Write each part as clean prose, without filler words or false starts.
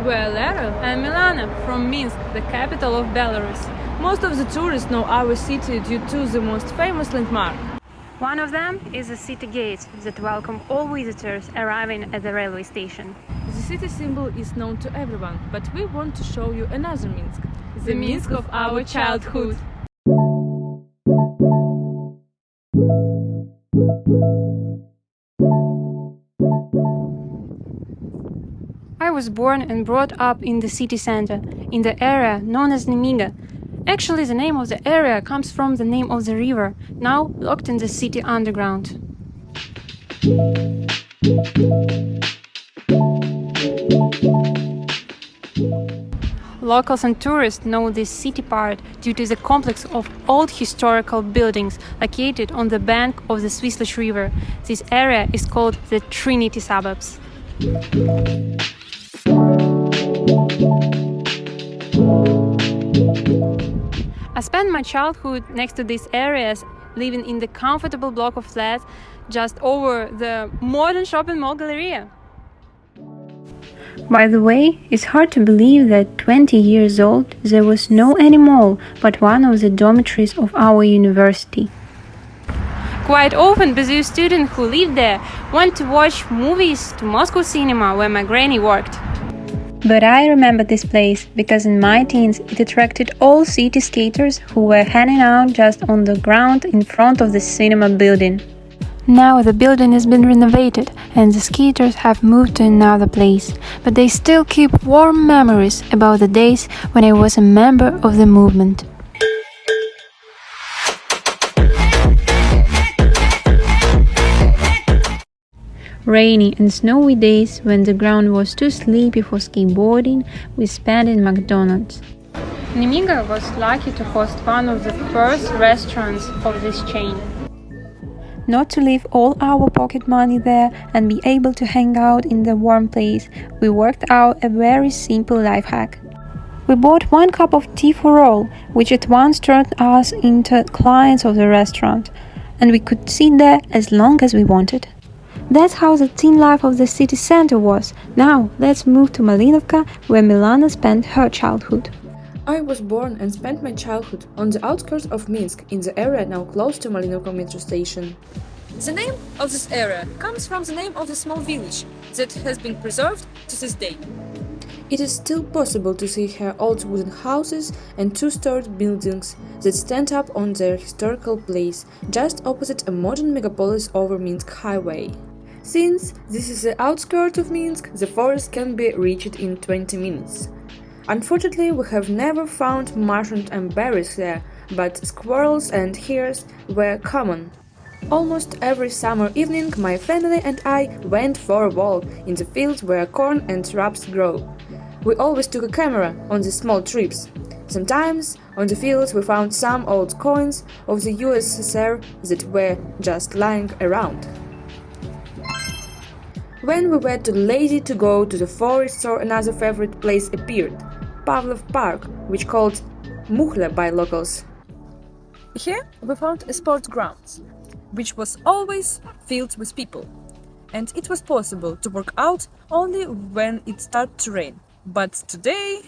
We're Lera and Milana from Minsk, the capital of Belarus. Most of the tourists know our city due to the most famous landmark. One of them is the city gates that welcome all visitors arriving at the railway station. The city symbol is known to everyone, but we want to show you another Minsk, the Minsk of our childhood. I was born and brought up in the city center, in the area known as Nemiga. Actually, the name of the area comes from the name of the river, now locked in the city underground. Locals and tourists know this city part due to the complex of old historical buildings located on the bank of the Swislish River. This area is called the Trinity Suburbs. I spent my childhood next to these areas, living in the comfortable block of flats just over the modern shopping mall Galleria. By the way, it's hard to believe that 20 years old there was no any mall but one of the dormitories of our university. Quite often, busy students who lived there went to watch movies to Moscow cinema where my granny worked. But I remember this place because in my teens it attracted all city skaters who were hanging out just on the ground in front of the cinema building. Now the building has been renovated and the skaters have moved to another place, but they still keep warm memories about the days when I was a member of the movement. Rainy and snowy days when the ground was too sleepy for skateboarding, we spent in McDonald's. Nemiga was lucky to host one of the first restaurants of this chain. Not to leave all our pocket money there and be able to hang out in the warm place, we worked out a very simple life hack. We bought 1 cup of tea for all, which at once turned us into clients of the restaurant, and we could sit there as long as we wanted. That's how the teen life of the city center was. Now, let's move to Malinovka, where Milana spent her childhood. I was born and spent my childhood on the outskirts of Minsk, in the area now close to Malinovka metro station. The name of this area comes from the name of the small village that has been preserved to this day. It is still possible to see here old wooden houses and 2-story buildings that stand up on their historical place, just opposite a modern megapolis over Minsk highway. Since this is the outskirts of Minsk, the forest can be reached in 20 minutes. Unfortunately, we have never found mushrooms and berries there, but squirrels and hares were common. Almost every summer evening, my family and I went for a walk in the fields where corn and shrubs grow. We always took a camera on these small trips. Sometimes, on the fields, we found some old coins of the USSR that were just lying around. When we were too lazy to go to the forest, or another favorite place appeared, Pavlov Park, which called Mukhla by locals. Here we found a sports ground, which was always filled with people, and it was possible to work out only when it started to rain. But today...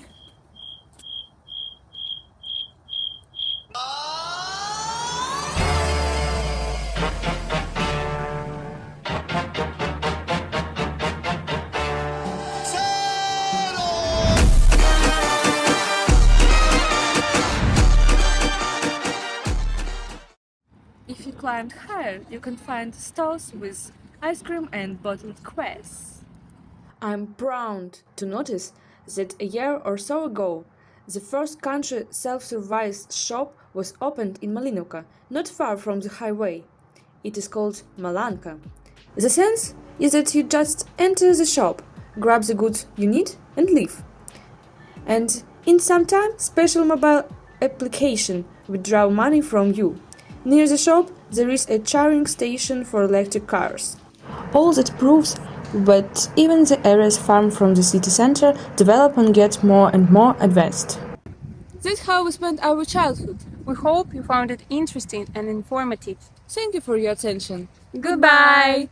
If you climbed higher, you can find stalls with ice cream and bottled kvass. I'm proud to notice that a year or so ago, the first country self-service shop was opened in Malinovka, not far from the highway. It is called Malanka. The sense is that you just enter the shop, grab the goods you need and leave. And in some time, special mobile application withdraw money from you. Near the shop, there is a charging station for electric cars. All that proves that even the areas far from the city center develop and get more and more advanced. That's how we spent our childhood. We hope you found it interesting and informative. Thank you for your attention. Goodbye!